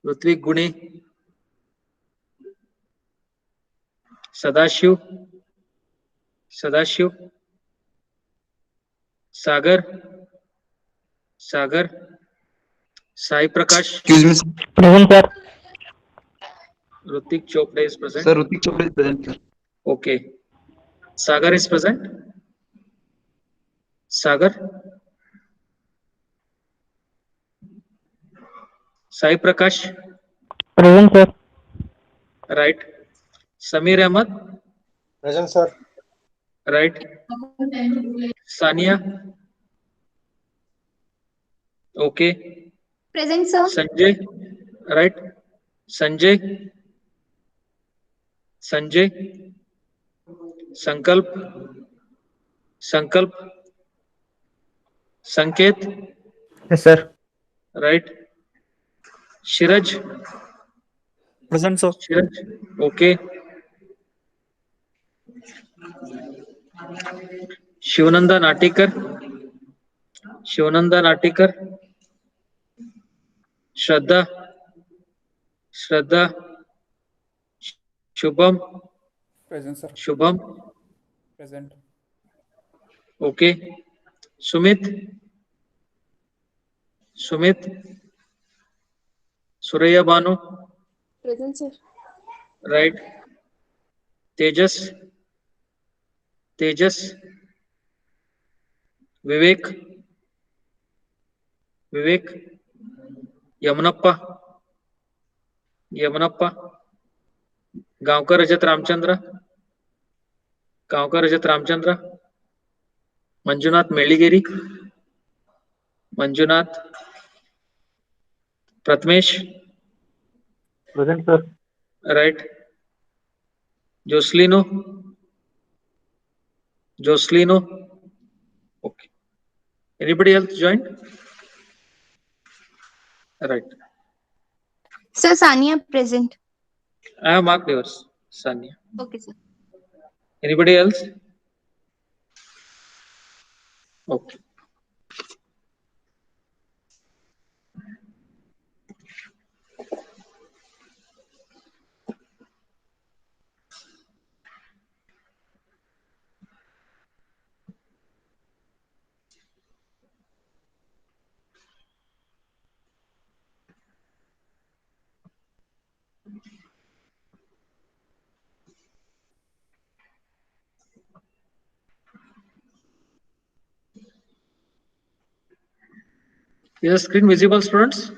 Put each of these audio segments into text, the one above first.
Rutvik Gune, Sadashiv, Sadashiv, Sagar, Sagar, Sai Prakash, Excuse me, sir. Present, sir. Rutik Chopra is present. Sir, Rutik Chopra is present, sir. Okay. Sagar is present. Sagar, Sai Prakash, Present, sir. right. Samir Ahmad, Present, sir. right. Sania, okay. Present, sir. Sanjay, right. Sanjay, Sanjay, Sankalp, Sankalp, Sanket, Yes, sir. right. Shiraj, Present, sir. Shiraj, okay. Shivananda Natikar, Shivananda Natikar, Shraddha, Shraddha, Shubham, Present, sir. Shubham, Present. okay. Sumit, Sumit, Suraya Banu, Present, sir. right. Tejas, Tejas, Vivek, Vivek, Yamunappa, Yamunappa, Gaonkar Rajat Ramchandra, Gaonkar Rajat Ramchandra, Manjunath मेळिगेरी, Manjunath, Prathamesh, Present, sir. right. Joslino, Joslino, okay. Anybody else joined? Right. Sir, Sania present. I have marked yours, Sanya. Okay, sir. Anybody else? Okay. Is the screen visible, students?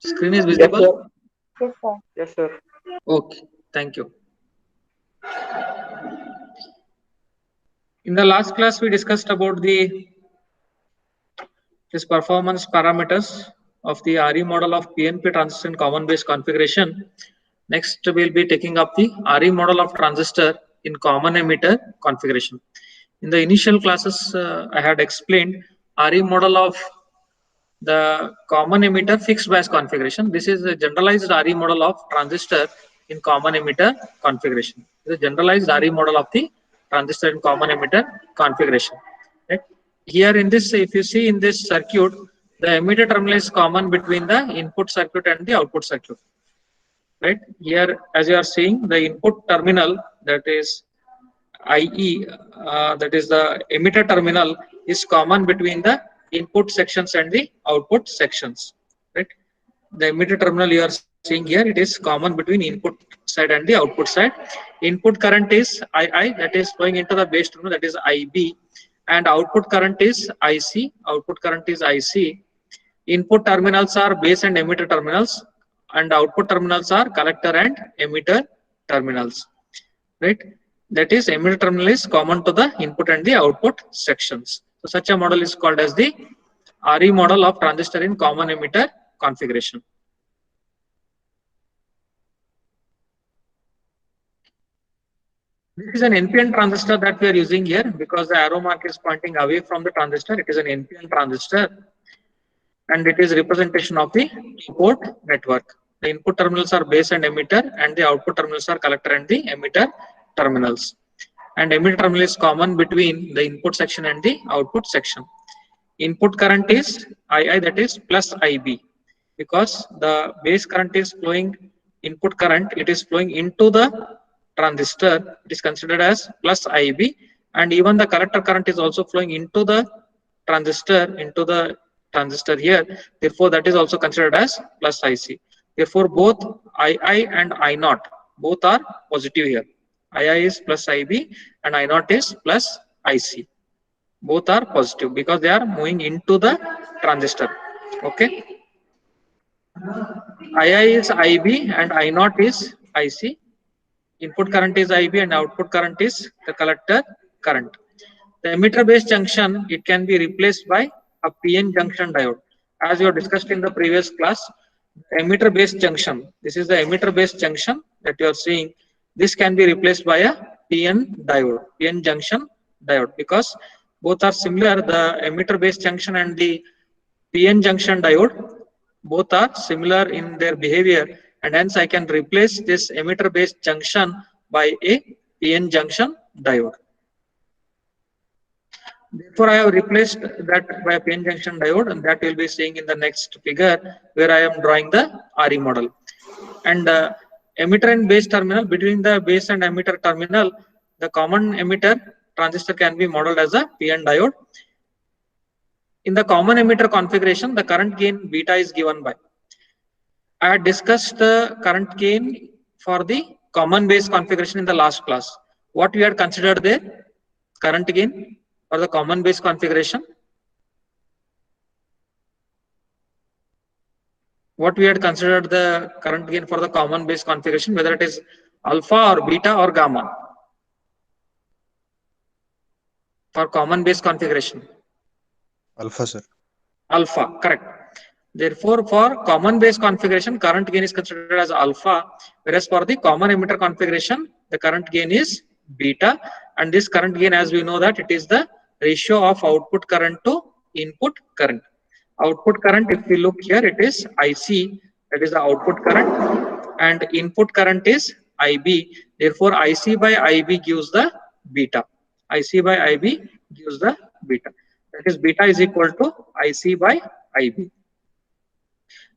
Screen is visible? Yes, sir. Yes, sir. Okay, thank you. In the last class, we discussed about this performance parameters of the RE model of PNP transistor in common base configuration. Next, we'll be taking up the RE model of transistor in common emitter configuration. In the initial classes, I had explained RE model of the common emitter fixed bias configuration. This is a generalized RE model of transistor in common emitter configuration. The generalized RE model of the transistor in common emitter configuration. Right? Here in this, if you see in this circuit, the emitter terminal is common between the input circuit and the output circuit. Right? Here, as you are seeing, the input terminal, that is IE, that is the emitter terminal, is common between the input sections and the output sections. Right? The emitter terminal you are seeing here, it is common between input side and the output side. Input current is II, that is flowing into the base terminal, that is IB, and output current is IC. Output current is IC. Input terminals are base and emitter terminals, and output terminals are collector and emitter terminals. Right? That is, emitter terminal is common to the input and the output sections. So such a model is called as the RE model of transistor in common emitter configuration. This is an NPN transistor that we are using here because the arrow mark is pointing away from the transistor. It is an NPN transistor and it is representation of the two-port network. The input terminals are base and emitter, and the output terminals are collector and the emitter terminals. and emitter terminal is common between the input section and the output section. Input current is II, that is plus IB, because the base current is flowing, input current, it is flowing into the transistor, it is considered as plus IB, and even the collector current is also flowing into the transistor here, therefore that is also considered as plus IC. Therefore both II and I0 both are positive here. II is plus IB and I0 is plus IC. Both are positive because they are moving into the transistor. Okay. II is IB and I0 is IC. Input current is IB and output current is the collector current. The emitter based junction, it can be replaced by a PN junction diode. As you have discussed in the previous class, emitter based junction, this is the emitter based junction that you are seeing. This can be replaced by a PN diode, PN junction diode, because both are similar. The emitter based junction and the PN junction diode, both are similar in their behavior, and hence I can replace this emitter based junction by a PN junction diode. Therefore, I have replaced that by a PN junction diode, and that we'll be seeing in the next figure where I am drawing the RE model. And emitter and base terminal, between the base and emitter terminal, the common emitter transistor can be modeled as a PN diode. In the common emitter configuration, the current gain beta is given by. I had discussed the current gain for the common base configuration in the last class. What we had considered there? Current gain for the common base configuration. What we had considered the current gain for the common base configuration, whether it is alpha or beta or gamma for common base configuration. Alpha, sir. Alpha, correct. Therefore, for common base configuration, current gain is considered as alpha, whereas for the common emitter configuration, the current gain is beta, and this current gain, as we know, that it is the ratio of output current to input current. Output current, if we look here, it is IC, that is the output current, and input current is IB. Therefore, IC by IB gives the beta. IC by IB gives the beta. That is, beta is equal to IC by IB.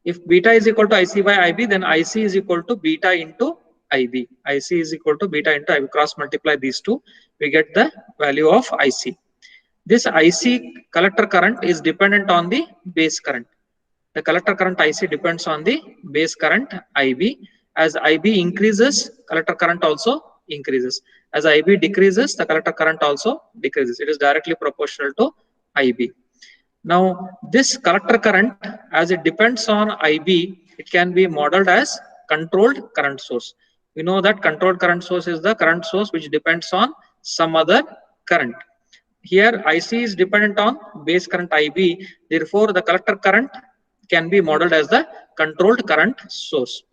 If beta is equal to IC by IB, then IC is equal to beta into IB. IC is equal to beta into IB. Cross multiply these two, we get the value of IC. This IC collector current is dependent on the base current. The collector current IC depends on the base current IB. As IB increases, collector current also increases. As IB decreases, the collector current also decreases. It is directly proportional to IB. Now, this collector current, as it depends on IB, it can be modeled as controlled current source. We know that controlled current source is the current source which depends on some other current. Here, IC is dependent on base current IB. Therefore, the collector current can be modeled as the controlled current source.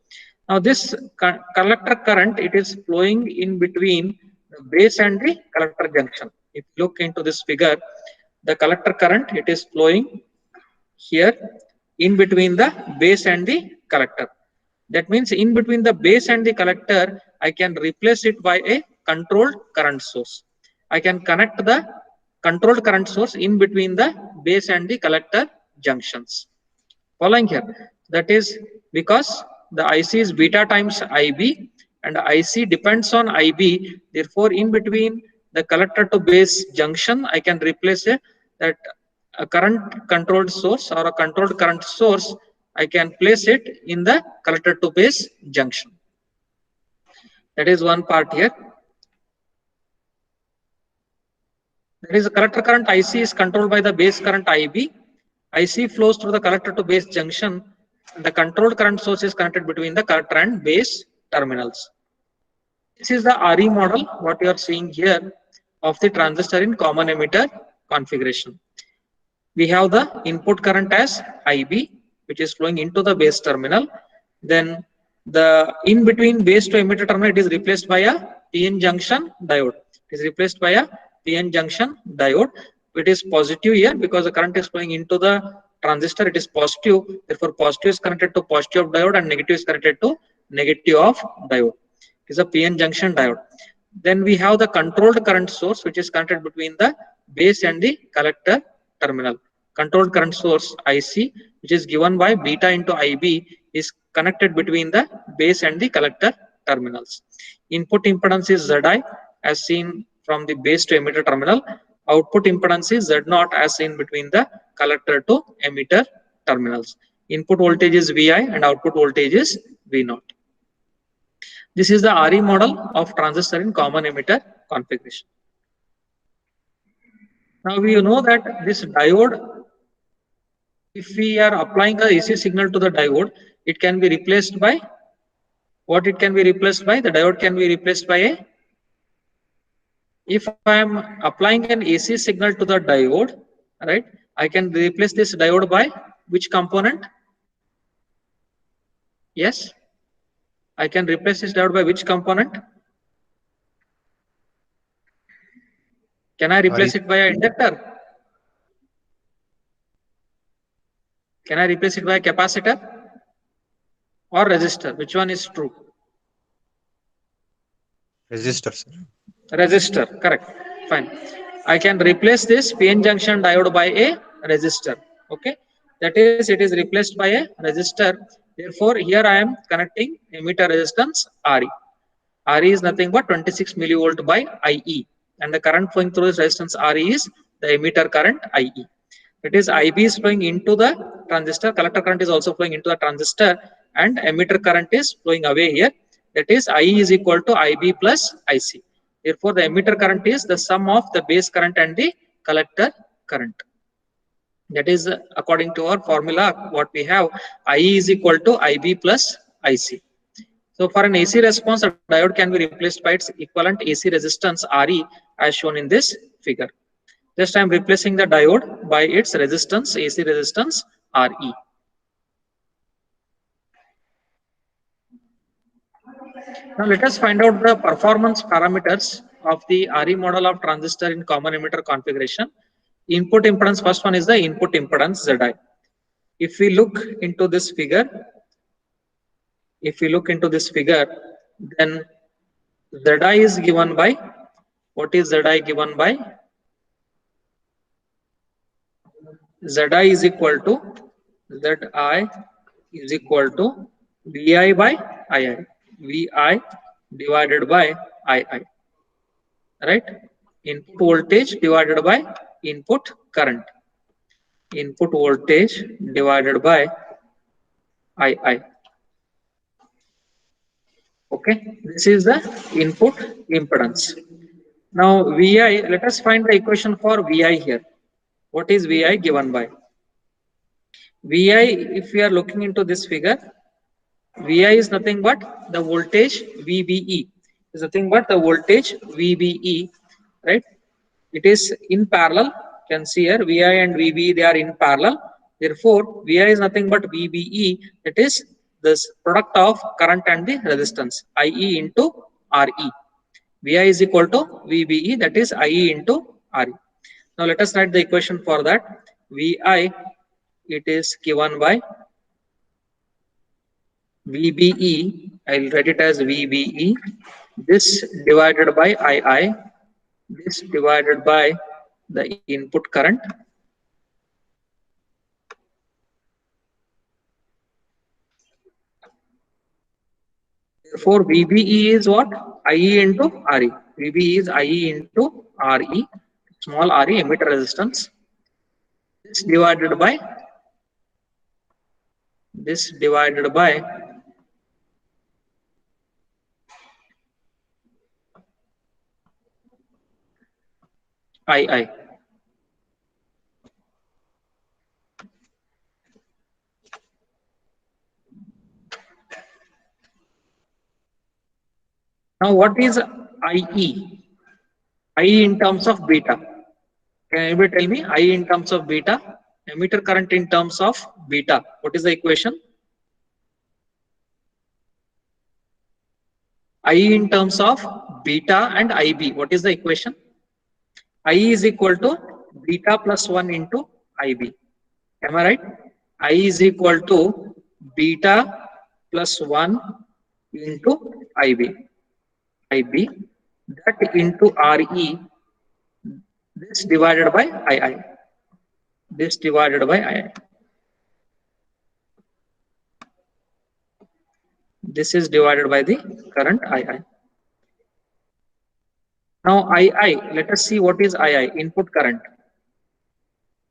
Now, this collector current, it is flowing in between the base and the collector junction. If you look into this figure, the collector current, it is flowing here in between the base and the collector. That means in between the base and the collector, I can replace it by a controlled current source. I can connect the controlled current source in between the base and the collector junctions. Following here, that is because the IC is beta times IB and IC depends on IB. Therefore, in between the collector to base junction, I can replace it that a current controlled source or a controlled current source, I can place it in the collector to base junction. That is one part here. That is, the collector current IC is controlled by the base current IB. IC flows through the collector to base junction. The controlled current source is connected between the collector and base terminals. This is the RE model, what you are seeing here of the transistor in common emitter configuration. We have the input current as IB, which is flowing into the base terminal. Then the in between base to emitter terminal, it is replaced by a PN junction diode. It is replaced by a PN junction diode. It is positive here because the current is flowing into the transistor. It is positive. Therefore, positive is connected to positive of diode and negative is connected to negative of diode. It is a PN junction diode. Then we have the controlled current source, which is connected between the base and the collector terminal. Controlled current source IC, which is given by beta into IB, is connected between the base and the collector terminals. Input impedance is Zi as seen from the base to emitter terminal. Output impedance is Z0 as seen between the collector to emitter terminals. Input voltage is Vi and output voltage is V0. This is the RE model of transistor in common emitter configuration. Now we know that this diode, if we are applying a AC signal to the diode, it can be replaced by what? It can be replaced by, the diode can be replaced by a, if I am applying an AC signal to the diode, right, I can replace this diode by which component? Yes, I can replace this diode by which component? Can I replace it by an inductor? Can I replace it by a capacitor or resistor? Which one is true? Resistor, sir. Resistor, correct. Fine. I can replace this PN junction diode by a resistor. Okay, that is, it is replaced by a resistor. Therefore, here I am connecting emitter resistance RE. RE is nothing but 26 millivolt by IE, and the current flowing through this resistance RE is the emitter current IE. That is, IB is flowing into the transistor, collector current is also flowing into the transistor, and emitter current is flowing away here. That is, IE is equal to IB plus IC. Therefore, the emitter current is the sum of the base current and the collector current. That is, according to our formula, what we have, IE is equal to IB plus IC. So for an AC response, a diode can be replaced by its equivalent AC resistance RE as shown in this figure. Just I am replacing the diode by its resistance, AC resistance RE. Now let us find out the performance parameters of the RE model of transistor in common emitter configuration. Input impedance, first one is the input impedance Zi. If we look into this figure, then Zi is given by, what is Zi given by? Zi is equal to Vi by Ii, Vi divided by Ii, right? Input voltage divided by input current, input voltage divided by Ii. Okay, this is the input impedance. Now Vi, let us find the equation for Vi here. What is Vi given by? Vi, if we are looking into this figure, Vi is nothing but the voltage VBE, is nothing but the voltage VBE, right? It is in parallel. You can see here Vi and VBE, they are in parallel. Therefore, Vi is nothing but VBE, it is this product of current and the resistance, IE into RE. Vi is equal to VBE, that is IE into RE. Now let us write the equation for that. Vi, it is given by VBE, I'll write it as VBE, this divided by II, this divided by the input current, therefore VBE is what? IE into RE. VBE is IE into RE, small RE, emitter resistance, this divided by II. Now what is IE? IE in terms of beta. Can anybody tell me IE in terms of beta? Emitter current in terms of beta. What is the equation? IE in terms of beta and IB. What is the equation? IE is equal to beta plus 1 into IB. Am I right? IE is equal to beta plus 1 into IB. that into RE, this divided by II. This divided by II. This is divided by the current II. Now II, let us see what is II, input current.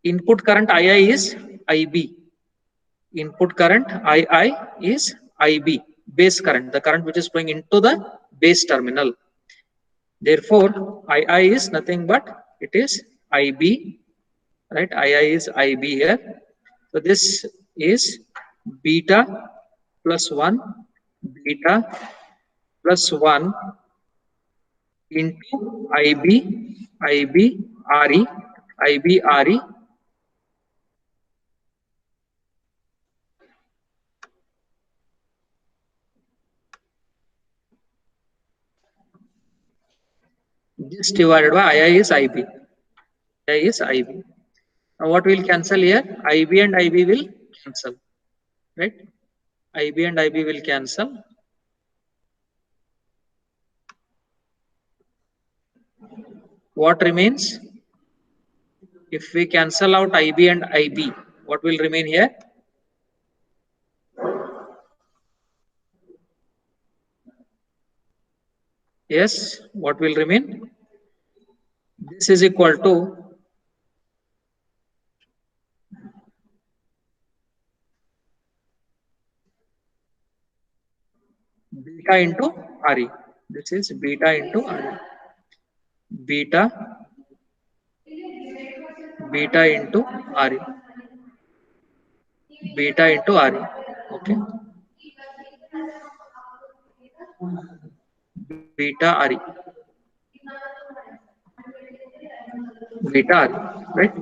Input current II is IB. Input current II is IB, base current, the current which is flowing into the base terminal. Therefore, II is nothing but it is IB, right? II is IB here. So this is beta plus 1, beta plus 1 into IB, IB, RE, IB, RE. This divided by II is IB. II is IB. Now what will cancel here? IB and IB will cancel, right? IB and IB will cancel. What remains? If we cancel out IB and IB, what will remain here? Yes, what will remain? This is equal to beta into RE. This is beta into RE. Beta into RE. Beta into RE. Okay. Beta RE. Beta RE, right?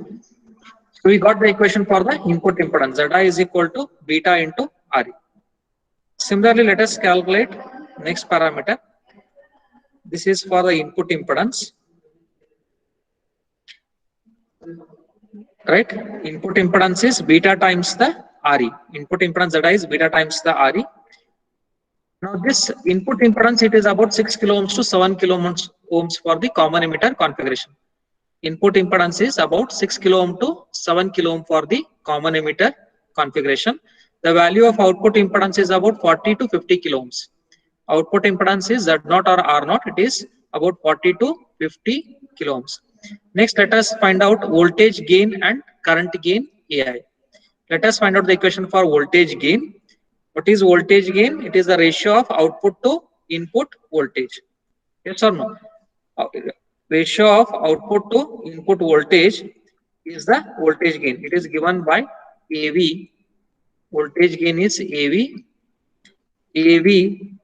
So we got the equation for the input impedance. Zeta is equal to beta into RE. Similarly, let us calculate next parameter. This is for the input impedance, right? Input impedance is beta times the RE. Input impedance Zeta is beta times the RE. Now this input impedance, it is about 6 kilo ohms to 7 kilo ohms for the common emitter configuration. Input impedance is about 6 kilo ohm to 7 kilo ohm for the common emitter configuration. The value of output impedance is about 40 to 50 kilo ohms. Output impedance is Z0 or R0. It is about 40 to 50 kilo ohms. Next, let us find out voltage gain and current gain AI. Let us find out the equation for voltage gain. What is voltage gain? It is the ratio of output to input voltage. Yes or no? Ratio of output to input voltage is the voltage gain. It is given by AV. Voltage gain is AV. AV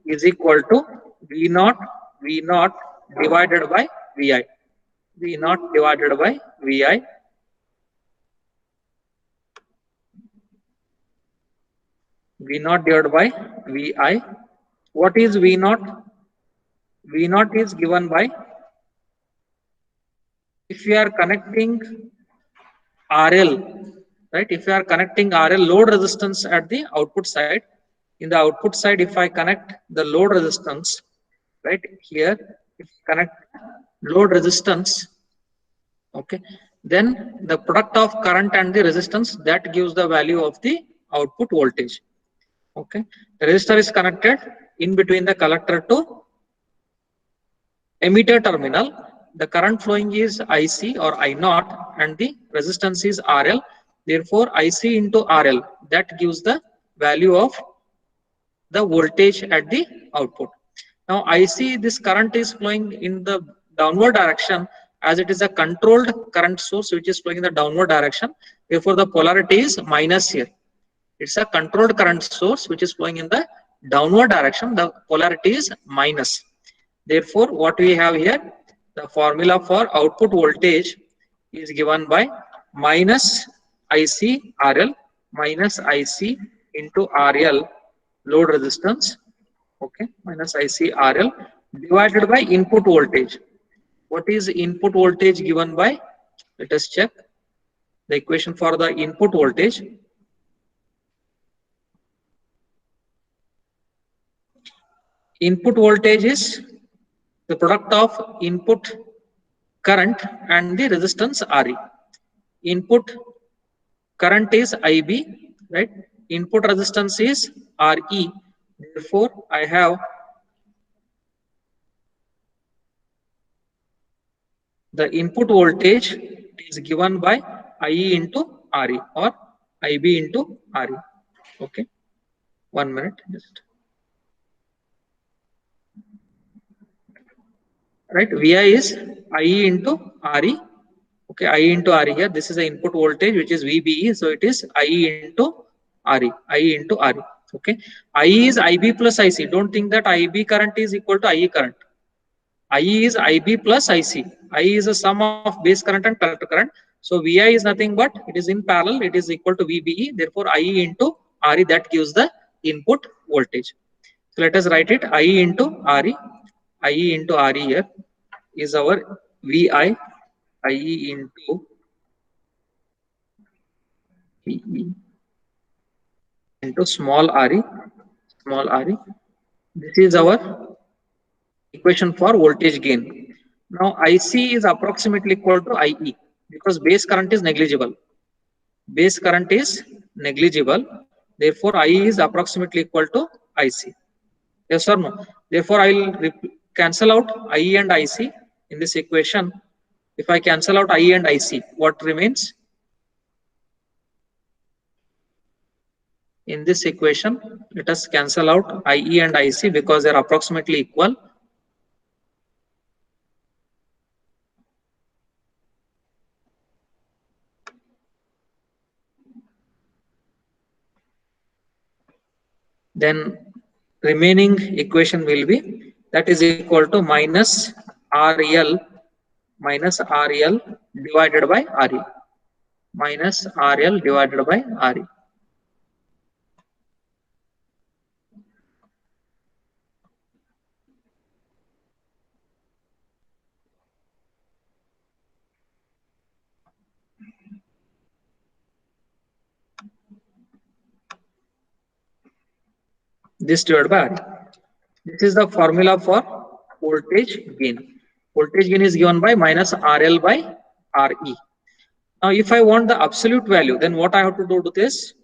is equal to V0 divided by VI. V0 divided by VI. V0 divided by VI. What is V0? V0 is given by, if you are connecting RL, right? If you are connecting RL load resistance at the output side, in the output side, if I connect the load resistance, right here, if you connect load resistance, okay, then the product of current and the resistance, that gives the value of the output voltage. Okay, the resistor is connected in between the collector to emitter terminal. The current flowing is IC or I0 and the resistance is RL. Therefore, IC into RL, that gives the value of the voltage at the output. Now, IC, this current is flowing in the downward direction as it is a controlled current source which is flowing in the downward direction. Therefore, the polarity is minus here. It's a controlled current source which is flowing in the downward direction. The polarity is minus. Therefore, what we have here, the formula for output voltage is given by minus IC RL minus IC into RL load resistance, okay, minus IC RL divided by input voltage. What is input voltage given by? Let us check the equation for the input voltage. Input voltage is the product of input current and the resistance Re. Input current is IB, right? Input resistance is Re. Therefore, I have the input voltage is given by IE into Re or IB into Re. Okay, 1 minute. Just right. VI is IE into Re. Okay, IE into Re here. This is the input voltage which is VBE. So it is IE into Re. IE into Re. Okay. IE is IB plus IC. Don't think that IB current is equal to IE current. IE is IB plus IC. IE is a sum of base current and collector current. So VI is nothing but it is in parallel. It is equal to VBE. Therefore, IE into Re, that gives the input voltage. So let us write it. IE into Re. IE into Re here is our VI. IE into VE into small re. This is our equation for voltage gain. Now IC is approximately equal to IE because base current is negligible. Base current is negligible. Therefore, IE is approximately equal to IC. Yes or no? Therefore, I will cancel out IE and IC in this equation. If I cancel out IE and IC, what remains? In this equation, let us cancel out IE and IC because they are approximately equal. Then remaining equation will be that is equal to minus RL divided by RE. Minus RL divided by RE. This divided by RE. This is the formula for voltage gain. Voltage gain is given by minus RL by RE. Now, if I want the absolute value, then what I have to do to this?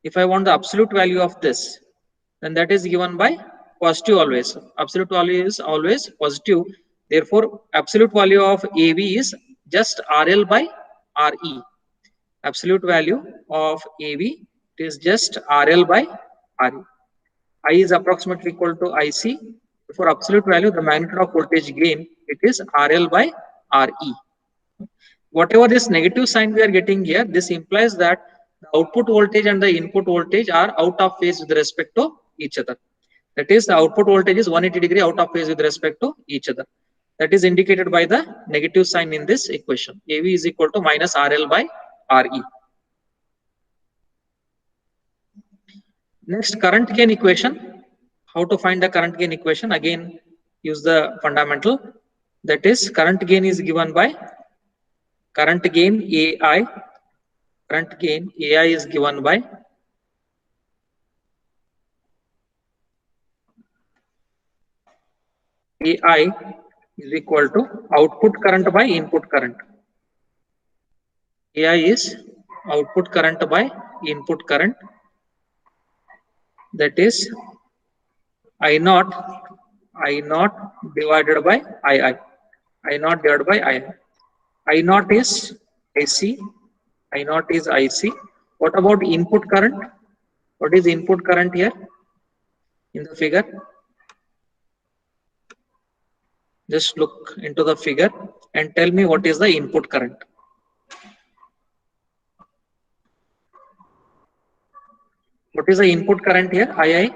If I want the absolute value of this, then that is given by positive always. Absolute value is always positive. Therefore, absolute value of AV is just RL by RE. Absolute value of AV is just RL by RE. I is approximately equal to IC. For absolute value, the magnitude of voltage gain, it is RL by RE. Whatever this negative sign we are getting here, this implies that the output voltage and the input voltage are out of phase with respect to each other. That is, the output voltage is 180 degree out of phase with respect to each other. That is indicated by the negative sign in this equation. AV is equal to minus RL by RE. Next, current gain equation. How to find the current gain equation? Again, use the fundamental. That is, current gain is given by current gain AI. Current gain AI is given by AI is equal to output current by input current. AI is output current by input current. That is I0 divided by II. I0 divided by II. I0 is IC. I0 is IC. What about input current? What is input current here in the figure? Just look into the figure and tell me what is the input current. What is the input current here? II.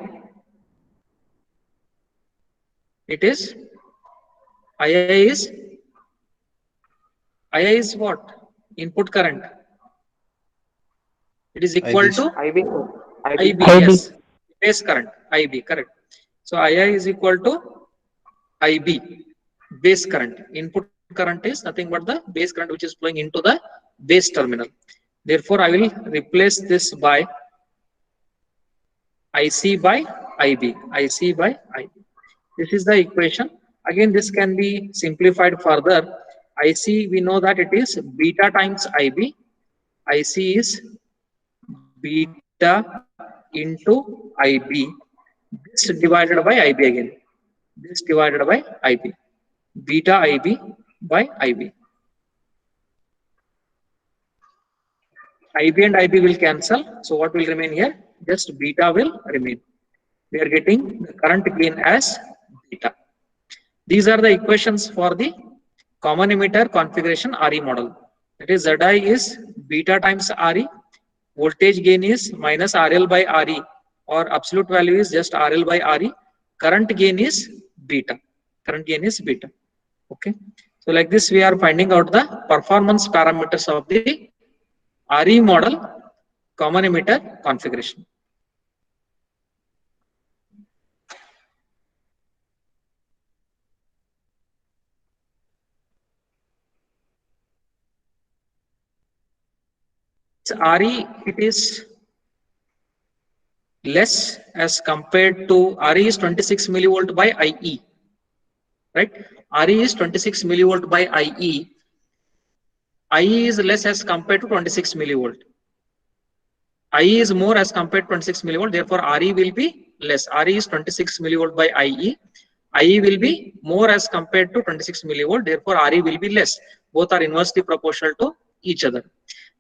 It is II is what? Input current. It is equal IB. to IB. IB. Yes, base current. IB, correct. So II is equal to IB, base current. Input current is nothing but the base current which is flowing into the base terminal. Therefore, I will replace this by IC by IB. IC by IB. This is the equation. Again, this can be simplified further. IC, we know that it is beta times IB. IC is beta into IB. This divided by IB again. This divided by IB. Beta IB by IB. IB and IB will cancel. So what will remain here? Just beta will remain. We are getting the current gain as beta. These are the equations for the common emitter configuration RE model. That is, Zi is beta times RE. Voltage gain is minus RL by RE, or absolute value is just RL by RE. Current gain is beta. Current gain is beta. Okay. So like this, we are finding out the performance parameters of the RE model common emitter configuration. RE, it is less as compared to RE is 26 millivolt by IE, right? RE is 26 millivolt by IE. IE is less as compared to 26 millivolt. IE is more as compared to 26 millivolt. Therefore, RE will be less. RE is 26 millivolt by IE. IE will be more as compared to 26 millivolt. Therefore, RE will be less. Both are inversely proportional to each other.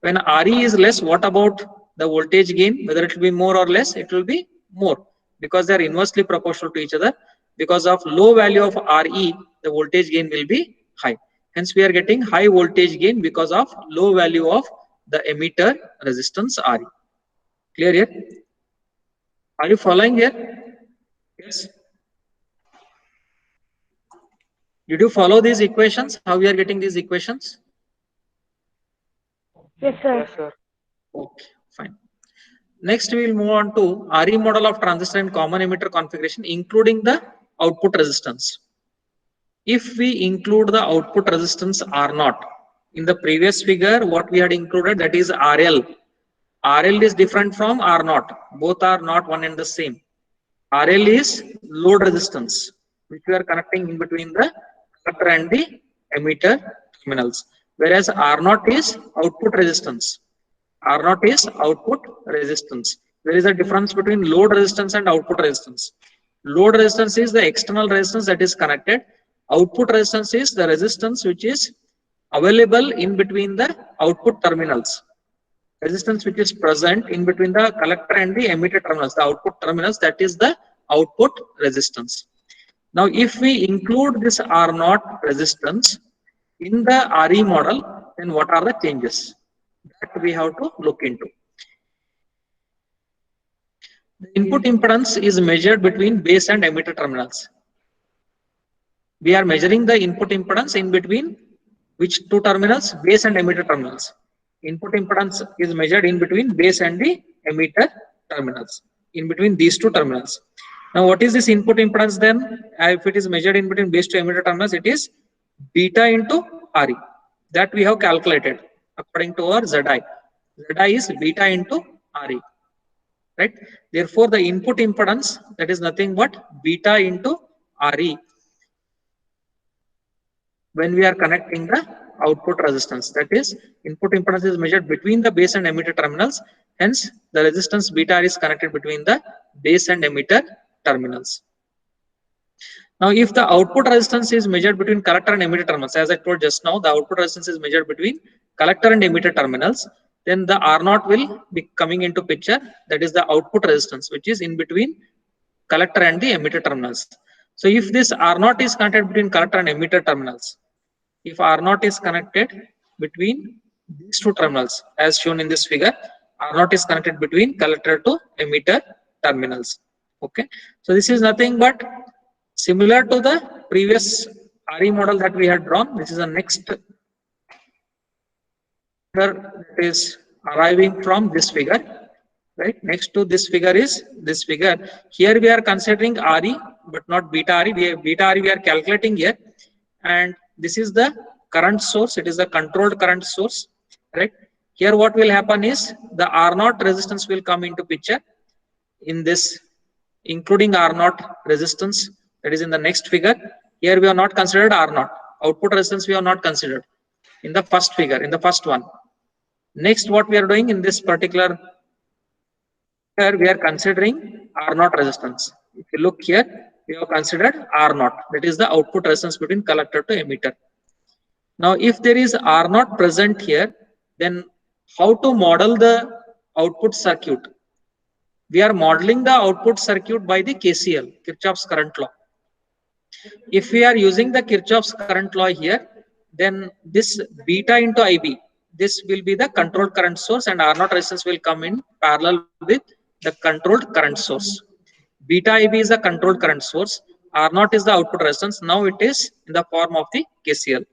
When RE is less, what about the voltage gain? Whether it will be more or less, it will be more, because they are inversely proportional to each other. Because of low value of RE, the voltage gain will be high. Hence, we are getting high voltage gain because of low value of the emitter resistance RE. Clear here? Are you following here? Yes. Did you follow these equations? How we are getting these equations? Yes, sir. Yes, sir. Okay, fine. Next, we will move on to RE model of transistor and common emitter configuration, including the output resistance. If we include the output resistance R0, in the previous figure, what we had included, that is RL. RL is different from R0. Both are not one and the same. RL is load resistance, which we are connecting in between the collector and the emitter terminals. Whereas R0 is output resistance. R0 is output resistance. There is a difference between load resistance and output resistance. Load resistance is the external resistance that is connected. Output resistance is the resistance which is available in between the output terminals. Resistance which is present in between the collector and the emitter terminals, the output terminals, that is the output resistance. Now, if we include this R0 resistance in the RE model, then what are the changes? That we have to look into. The input impedance is measured between base and emitter terminals. We are measuring the input impedance in between which two terminals? Base and emitter terminals. Input impedance is measured in between base and the emitter terminals, in between these two terminals. Now, what is this input impedance then? If it is measured in between base to emitter terminals, it is beta into RE. That we have calculated according to our Zi. Zi is beta into RE, right? Therefore, the input impedance, that is nothing but beta into RE when we are connecting the output resistance. That is, input impedance is measured between the base and emitter terminals. Hence, the resistance beta is connected between the base and emitter terminals. Now, if the output resistance is measured between collector and emitter terminals, as I told just now, the output resistance is measured between collector and emitter terminals, then the R0 will be coming into picture. That is the output resistance, which is in between collector and the emitter terminals. So, if this R0 is connected between collector and emitter terminals, if R0 is connected between these two terminals, as shown in this figure, R0 is connected between collector to emitter terminals. Okay, so this is nothing but similar to the previous RE model that we had drawn. This is the next figure that is arriving from this figure, right? Next to this figure is this figure. Here we are considering RE, but not beta RE. Beta RE we are calculating here, and this is the current source. It is the controlled current source, right? Here what will happen is the R0 resistance will come into picture in this, including R0 resistance, that is in the next figure. Here we have not considered R naught. Output resistance we have not considered in the first figure, in the first one. Next, what we are doing in this particular here, we are considering R naught resistance. If you look here, we have considered R naught. That is the output resistance between collector to emitter. Now, if there is R naught present here, then how to model the output circuit? We are modeling the output circuit by the KCL, Kirchhoff's current law. If we are using the Kirchhoff's current law here, then this beta into IB, this will be the controlled current source, and R naught resistance will come in parallel with the controlled current source. Beta IB is the controlled current source. R naught is the output resistance. Now it is in the form of the KCL.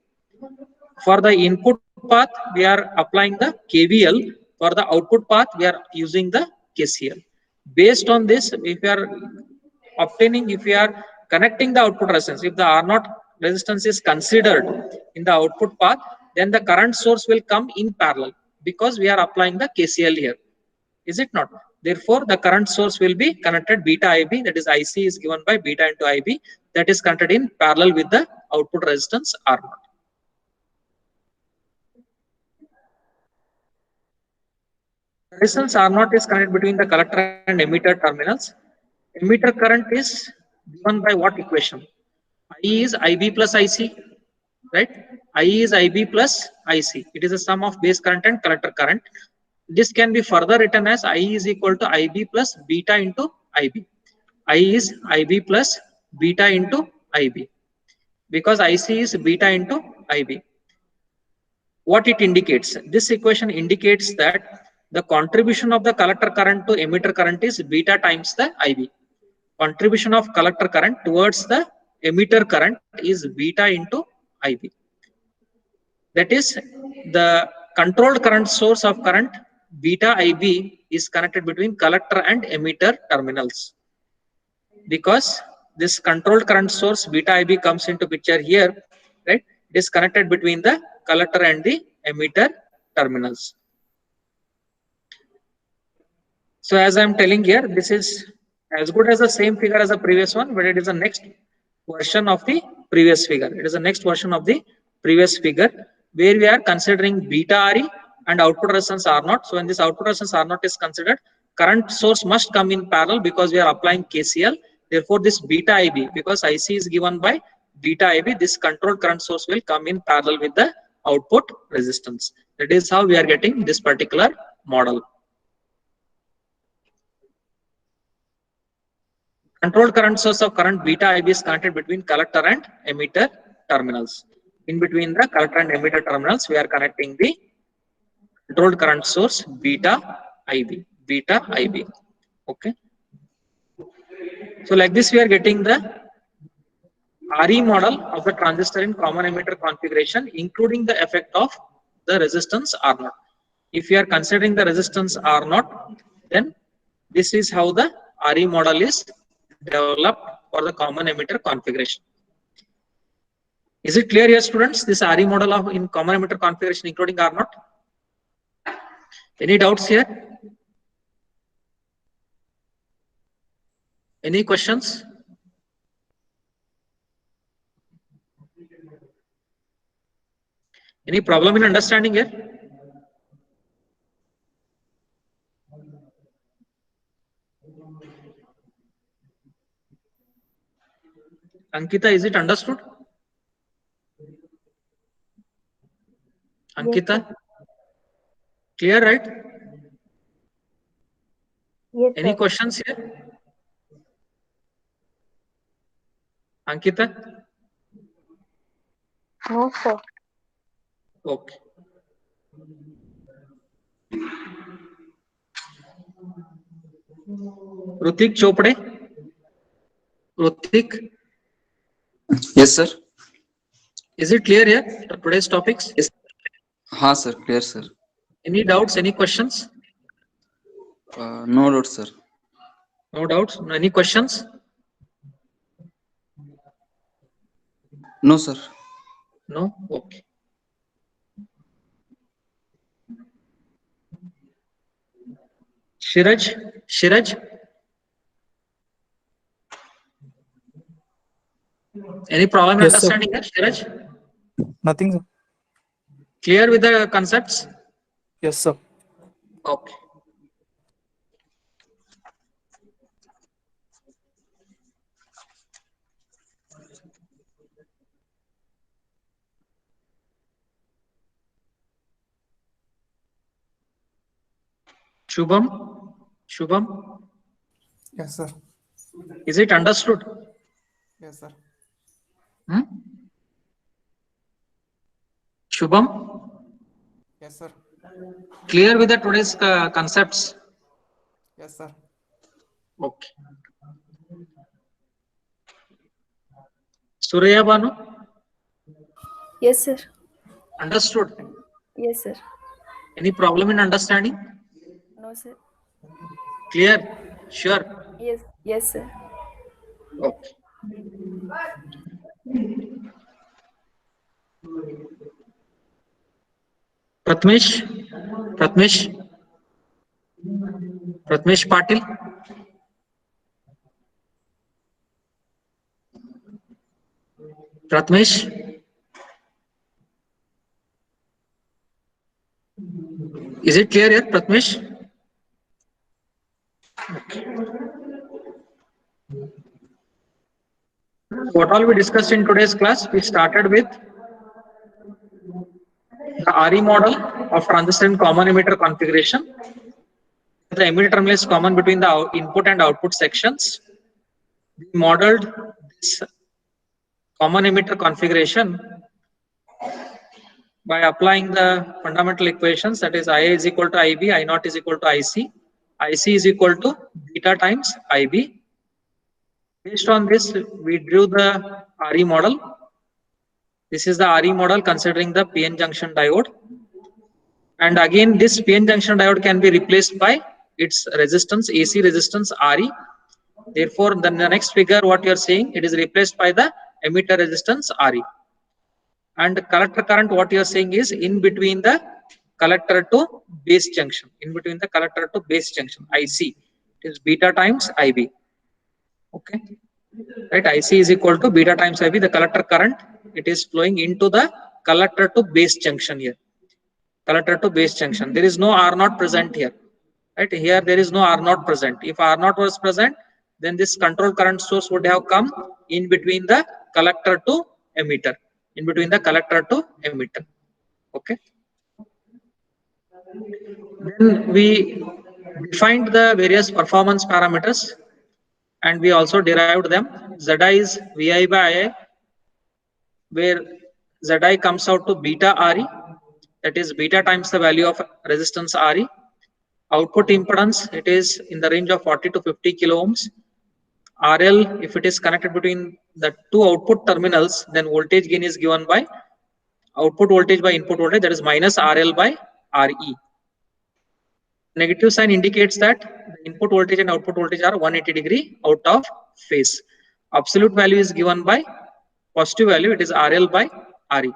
For the input path, we are applying the KVL. For the output path, we are using the KCL. Based on this, if we are if we are connecting the output resistance, if the R naught resistance is considered in the output path, then the current source will come in parallel because we are applying the KCL here. Is it not? Therefore, the current source will be connected beta IB, that is IC is given by beta into IB, that is connected in parallel with the output resistance R naught. Resistance R naught is connected between the collector and emitter terminals. Emitter current is given by what equation? I is IB plus IC, right? I is IB plus IC. It is a sum of base current and collector current. This can be further written as I is equal to IB plus beta into IB. I is IB plus beta into IB because IC is beta into IB. What it indicates? This equation indicates that the contribution of the collector current to emitter current is beta times the IB. Contribution of collector current towards the emitter current is beta into IB. That is, the controlled current source of current beta IB is connected between collector and emitter terminals. Because this controlled current source beta IB comes into picture here, right? It is connected between the collector and the emitter terminals. So as I am telling here, this is as good as the same figure as the previous one, but it is the next version of the previous figure. It is the next version of the previous figure where we are considering beta RE and output resistance R naught. So when this output resistance R naught is considered, current source must come in parallel because we are applying KCL. Therefore, this beta IB, because IC is given by beta IB, this controlled current source will come in parallel with the output resistance. That is how we are getting this particular model. Controlled current source of current beta IB is connected between collector and emitter terminals. In between the collector and emitter terminals, we are connecting the controlled current source beta IB. Beta IB. Okay. So like this, we are getting the RE model of the transistor in common emitter configuration, including the effect of the resistance R naught. If you are considering the resistance R naught, then this is how the RE model is developed for the common emitter configuration. Is it clear here, students? This RE model of in common emitter configuration, including R naught. Any doubts here? Any questions? Any problem in understanding here? Ankita, is it understood? Ankita? Yes, Clear, right? yes, Any sir. questions here? Ankita? No, sir. Okay. Rutik Chopde? Rutik, Yes, sir. is it clear here? Today's topics? Yes. हाँ sir, clear sir. Any doubts? Any questions? No doubt sir. No doubts? Any questions? No sir. No? Okay. Shiraj? Any problem in Yes, sir. understanding that, Shiraj? Nothing, sir. Clear with the concepts? Yes, sir. Okay. Shubham, Yes, sir. is it understood? Yes, sir. Hmm? Shubham, Yes, sir. clear with the today's concepts? Yes, sir. Okay. Surya Banu, Yes, sir. understood? Yes, sir. Any problem in understanding? No, sir. Clear? Sure? Yes. Yes, sir. Okay. Pratmesh Patil. Pratmesh, is it clear here, Pratmesh? What all we discussed in today's class? We started with the RE model of transistor and common emitter configuration. The emitter terminal is common between the input and output sections. We modeled this common emitter configuration by applying the fundamental equations, that is IA is equal to IB, I naught is equal to IC, IC is equal to beta times IB. Based on this, we drew the RE model. This is the RE model considering the PN junction diode. And again, this PN junction diode can be replaced by its resistance, AC resistance RE. Therefore, the next figure, what you are seeing, it is replaced by the emitter resistance RE. And collector current, what you are saying is in between the collector to base junction, in between the collector to base junction, IC, it is beta times IB. Okay, right? IC is equal to beta times IB. The collector current, it is flowing into the collector to base junction here. Collector to base junction. There is no R naught present here. Right? Here there is no R naught present. If R naught was present, then this control current source would have come in between the collector to emitter. In between the collector to emitter. Okay. Then we defined the various performance parameters and we also derived them. Zi is Vi by Ia, where Zi comes out to beta Re, that is beta times the value of resistance Re. Output impedance, it is in the range of 40 to 50 kilo ohms. RL, if it is connected between the two output terminals, then voltage gain is given by output voltage by input voltage, that is minus RL by RE. Negative sign indicates that the input voltage and output voltage are 180-degree out of phase. Absolute value is given by positive value, it is RL by RE.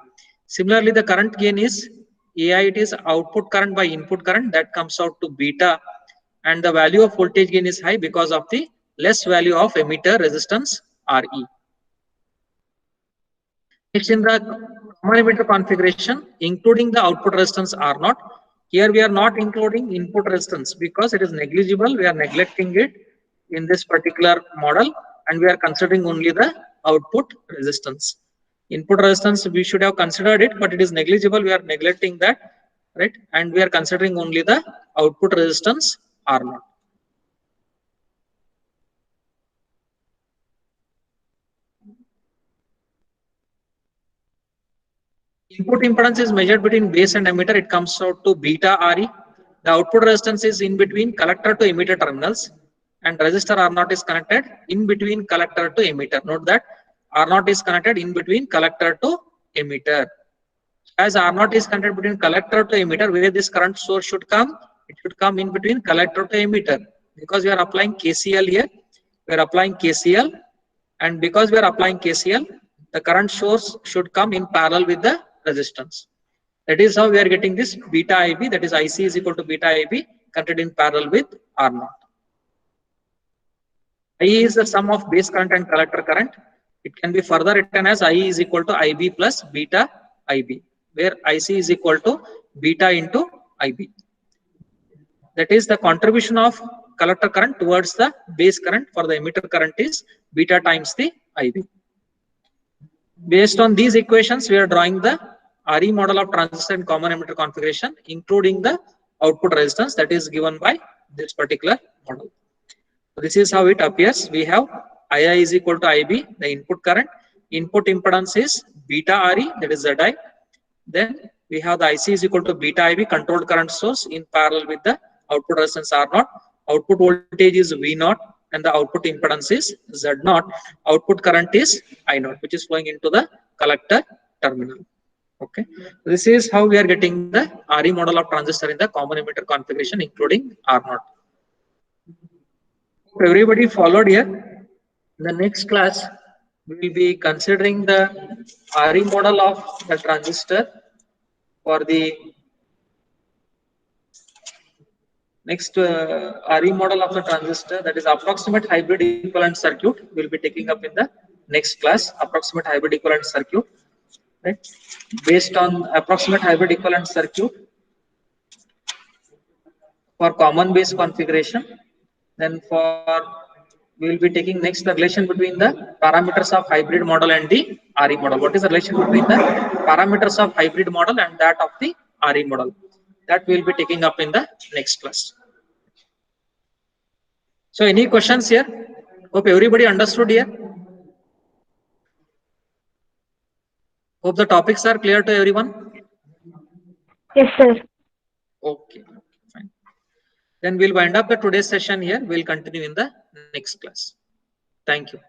Similarly, the current gain is AI, it is output current by input current, that comes out to beta, and the value of voltage gain is high because of the less value of emitter resistance RE. Next, in the common emitter configuration, including the output resistance R naught. Here we are not including input resistance because it is negligible. We are neglecting it in this particular model, and we are considering only the output resistance. Input resistance, we should have considered it, but it is negligible. We are neglecting that, right? And we are considering only the output resistance R naught. Input impedance is measured between base and emitter. It comes out to beta Re. The output resistance is in between collector to emitter terminals, and resistor R0 is connected in between collector to emitter. Note that R0 is connected in between collector to emitter. As R0 is connected between collector to emitter, where this current source should come, it should come in between collector to emitter, because we are applying KCL here. We are applying KCL, and because we are applying KCL, the current source should come in parallel with the resistance. That is how we are getting this beta IB, that is IC is equal to beta IB connected in parallel with R0. I is the sum of base current and collector current. It can be further written as IE is equal to IB plus beta IB, where IC is equal to beta into IB. That is the contribution of collector current towards the base current for the emitter current is beta times the IB. Based on these equations, we are drawing the RE model of transistor and common emitter configuration, including the output resistance that is given by this particular model. So this is how it appears. We have II is equal to IB, the input current. Input impedance is beta RE, that is ZI. Then we have the IC is equal to beta IB, controlled current source in parallel with the output resistance R0. Output voltage is V0 and the output impedance is Z0. Output current is I0, which is flowing into the collector terminal. Okay, this is how we are getting the RE model of transistor in the common emitter configuration, including R0. Everybody followed here. In the next class, we will be considering the RE model of the transistor for the next RE model of the transistor, that is approximate hybrid equivalent circuit. We will be taking up in the next class, approximate hybrid equivalent circuit. Right? Based on approximate hybrid equivalent circuit for common base configuration, then we will be taking next the relation between the parameters of hybrid model and the RE model. What is the relation between the parameters of hybrid model and that of the RE model? That we will be taking up in the next class. So any questions here? Hope everybody understood here. Hope the topics are clear to everyone. Yes, sir. Okay, fine. Then we'll wind up the today's session here. We'll continue in the next class. Thank you.